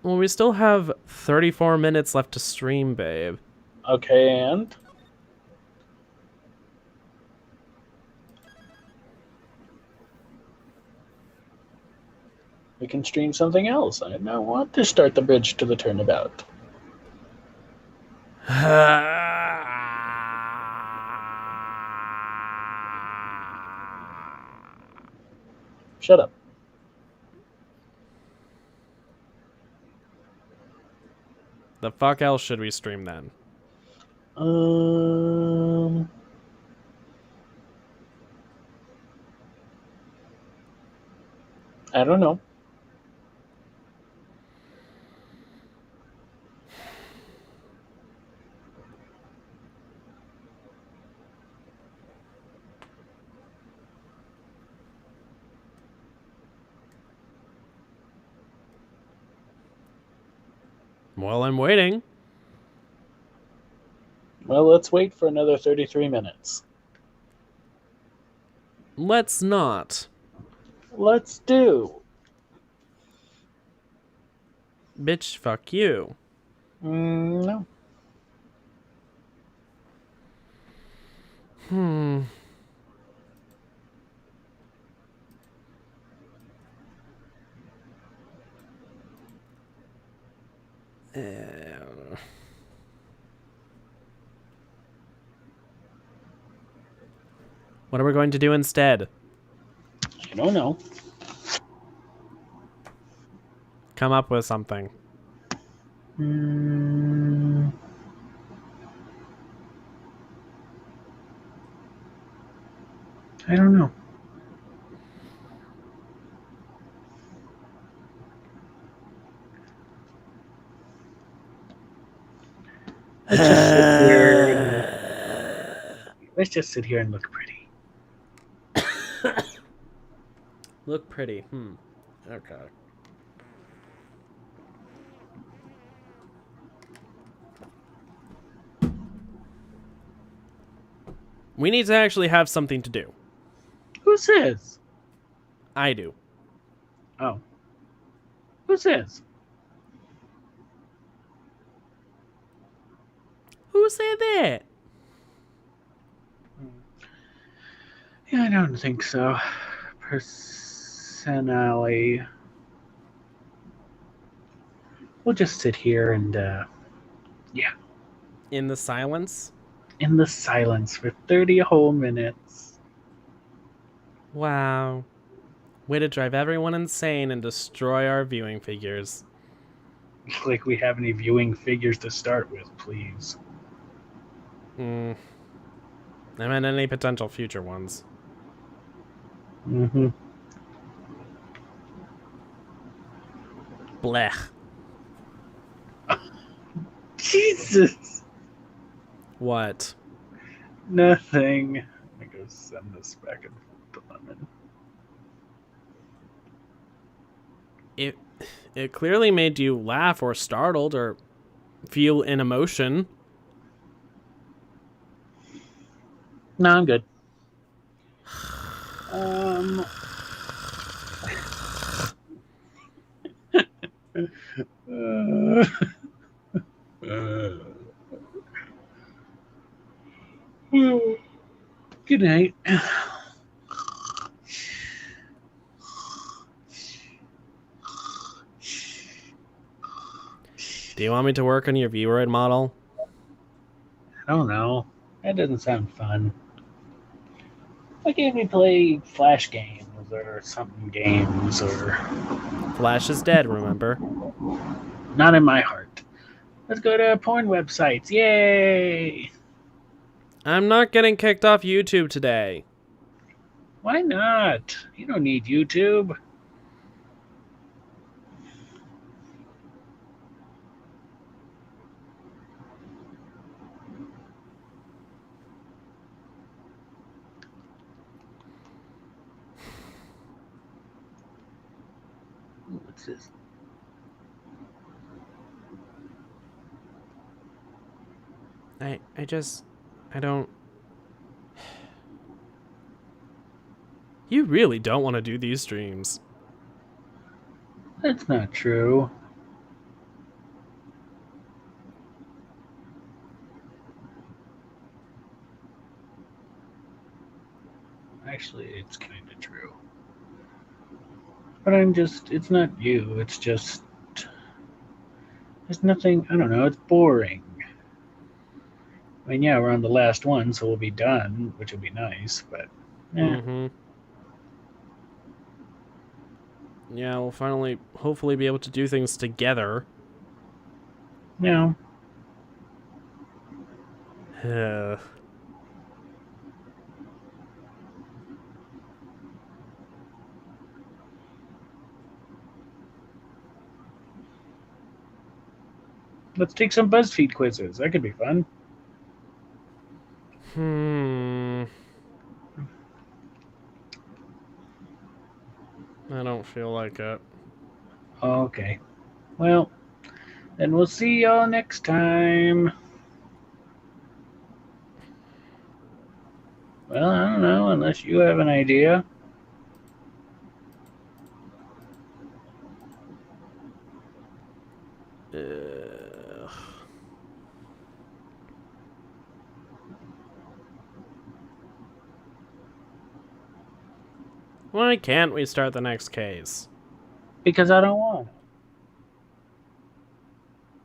Well, we still have 34 minutes left to stream, babe. Okay, and? We can stream something else. I don't want to start the bridge to the turnabout. Shut up. The fuck else should we stream then? I don't know. Well, I'm waiting. Well, let's wait for another 33 minutes. Let's not. Let's do. Bitch, fuck you. No. What are we going to do instead? I don't know. Come up with something. I don't know. Let's just sit here. Let's just sit here and look pretty. Look pretty. Okay. We need to actually have something to do. Who says? I do. Oh. Who says? Who said that? Yeah, I don't think so. Personally, we'll just sit here and, yeah, In the silence? in the silence for 30 whole minutes. Wow. Way to drive everyone insane and destroy our viewing figures. Like we have any viewing figures to start with, please. I meant any potential future ones. Mm-hmm. Blech. Jesus! What? Nothing. I'm gonna go send this back and forth to Lemon. It clearly made you laugh or startled or feel an emotion. No, I'm good. Good night. Do you want me to work on your viewer model? I don't know. That doesn't sound fun. Why can't we play Flash games or something games or... Flash is dead, remember? Not in my heart. Let's go to porn websites. Yay! I'm not getting kicked off YouTube today. Why not? You don't need YouTube. What's this? I don't... You really don't want to do these streams. That's not true. Actually, it's kind of true. But it's not you, it's just... There's nothing, I don't know, it's boring. I mean, yeah, we're on the last one, so we'll be done, which will be nice, but... Yeah, we'll finally, hopefully be able to do things together. No. Let's take some BuzzFeed quizzes. That could be fun. I don't feel like it. Okay. Well, then we'll see y'all next time. Well, I don't know, unless you have an idea. Why can't we start the next case? Because I don't want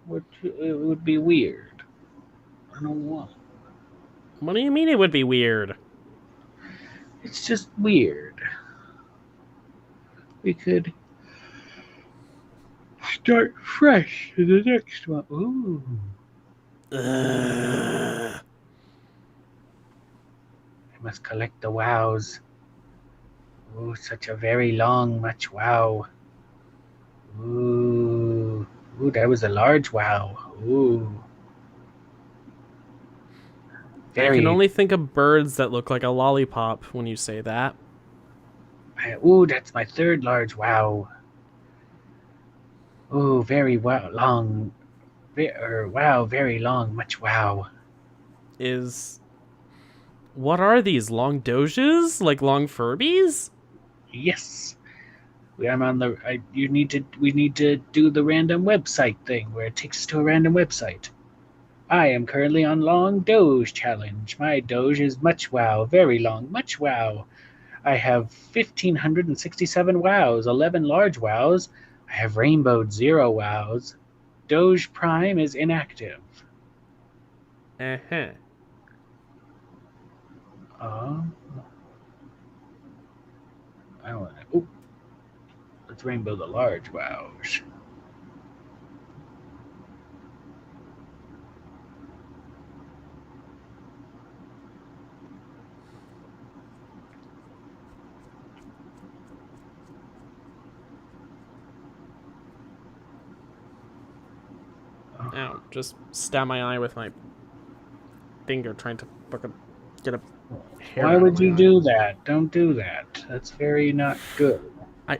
it. It would be weird. I don't want it. What do you mean it would be weird? It's just weird. We could start fresh to the next one. Ooh. Ugh. I must collect the wows. Ooh, such a very long, much wow. Ooh. Ooh, that was a large wow. Ooh. I can Very. only think of birds that look like a lollipop when you say that. Ooh, that's my third large wow. Ooh, very wow, long. Wow, very long, much wow. What are these? Long doges? Like long Furbies? Yes. I'm on the. We need to do the random website thing where it takes us to a random website. I am currently on Long Doge Challenge. My Doge is much wow, very long, much wow. I have 1,567 wows, 11 large wows. I have rainbowed 0 wows. Doge Prime is inactive. Uh-huh. Uh, I want to. Ooh, let's rainbow the large wows. Ow, just stab my eye with my finger trying to fucking get a hair Why out of would my you eye. do that? Don't do that. That's very not good. I...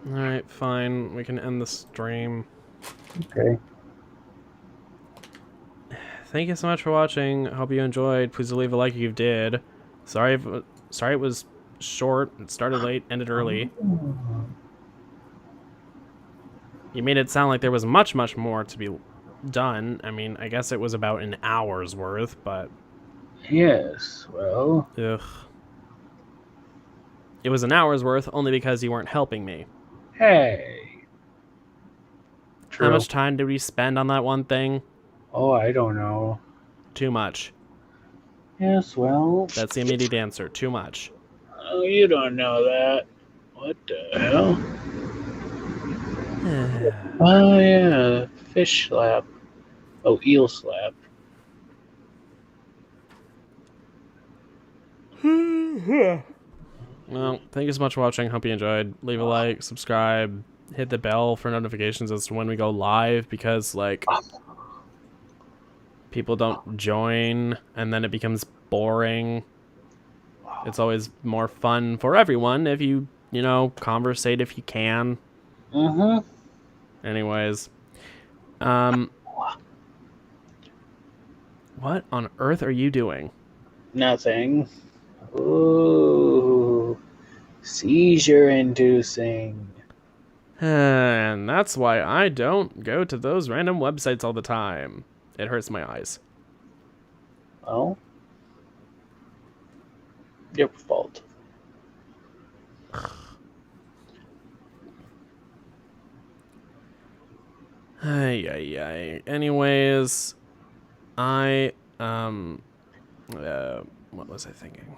Alright, fine. We can end the stream. Okay. Thank you so much for watching. Hope you enjoyed. Please leave a like if you did. Sorry it was short. It started late, ended early. You made it sound like there was much, much more to be done. I mean, I guess it was about an hour's worth, but... Yes, well. Ugh. It was an hour's worth only because you weren't helping me. Hey. True. How much time did we spend on that one thing? Oh, I don't know. Too much. Yes, well. That's the immediate answer. Too much. Oh, you don't know that. What the hell? Oh, yeah. Fish slap. Oh, eel slap. Well, thank you so much for watching. Hope you enjoyed. Leave a like, subscribe, hit the bell for notifications as to when we go live, because, like, people don't join and then it becomes boring. It's always more fun for everyone if you conversate if you can. Mm-hmm. Anyways. What on earth are you doing? Nothing. Ooh. Seizure inducing. And that's why I don't go to those random websites all the time. It hurts my eyes. Well. Your fault. Ay. Anyways, what was I thinking?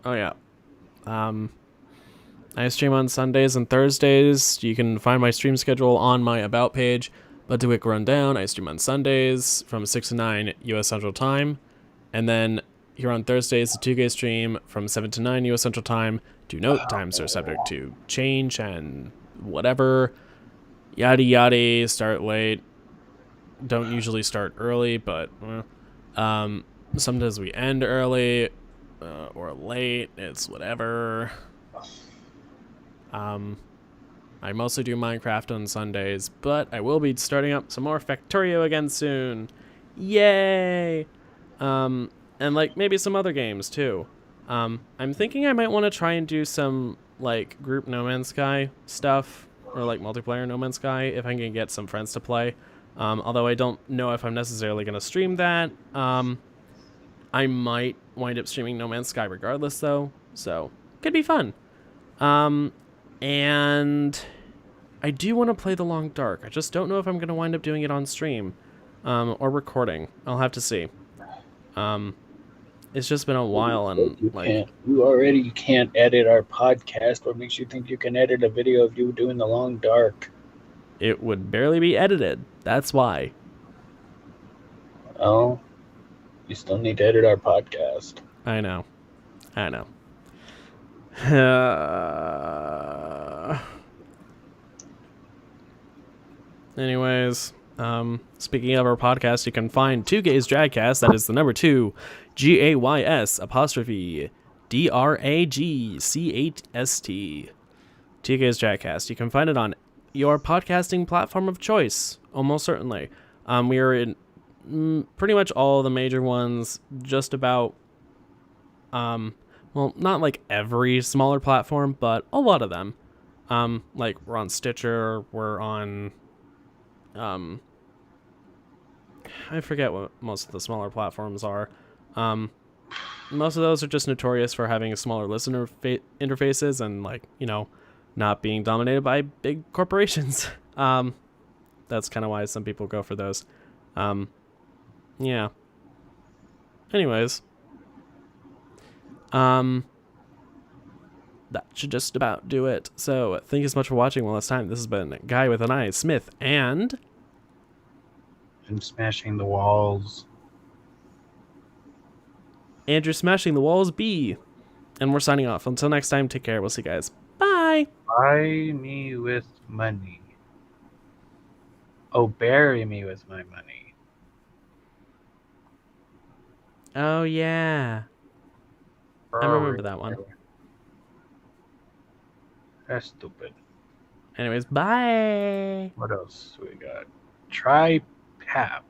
Oh yeah. I stream on Sundays and Thursdays. You can find my stream schedule on my About page. But to quick rundown, I stream on Sundays from 6 to 9 US Central Time. And then here on Thursdays, the 2GaysStream from 7 to 9 US Central Time. Do note, times are subject to change and whatever. Yada yada, start late. Don't usually start early, but sometimes we end early or late. It's whatever. I mostly do Minecraft on Sundays, but I will be starting up some more Factorio again soon. Yay! And like maybe some other games too. I'm thinking I might want to try and do some like group No Man's Sky stuff, or like multiplayer No Man's Sky if I can get some friends to play. Although I don't know if I'm necessarily going to stream that. I might wind up streaming No Man's Sky regardless though, so could be fun. And I do want to play The Long Dark. I just don't know if I'm going to wind up doing it on stream or recording. I'll have to see. It's just been a while, and you can't edit our podcast. What makes you think you can edit a video of you doing The Long Dark? It would barely be edited. That's why. Oh, you still need to edit our podcast. I know. Anyways, speaking of our podcast, you can find 2Gays Dragcast, that is the number 2, GAYS apostrophe DRAGCHST. 2Gays Dragcast. You can find it on your podcasting platform of choice, almost certainly. We are in pretty much all the major ones, just about, well, not like every smaller platform, but a lot of them. Like we're on Stitcher, we're on, I forget what most of the smaller platforms are. Most of those are just notorious for having smaller listener interfaces and, like, you know, not being dominated by big corporations. That's kind of why some people go for those. Yeah. Anyways. That should just about do it. So, thank you so much for watching one last time. This has been Guy with an Eye, Smith, and Smashing the Walls. Andrew Smashing the Walls B. And we're signing off. Until next time, take care. We'll see you guys. Bye. Buy me with money. Oh, bury me with my money. Oh, yeah. I remember that one. That's stupid. Anyways, bye. What else we got? Try Pap.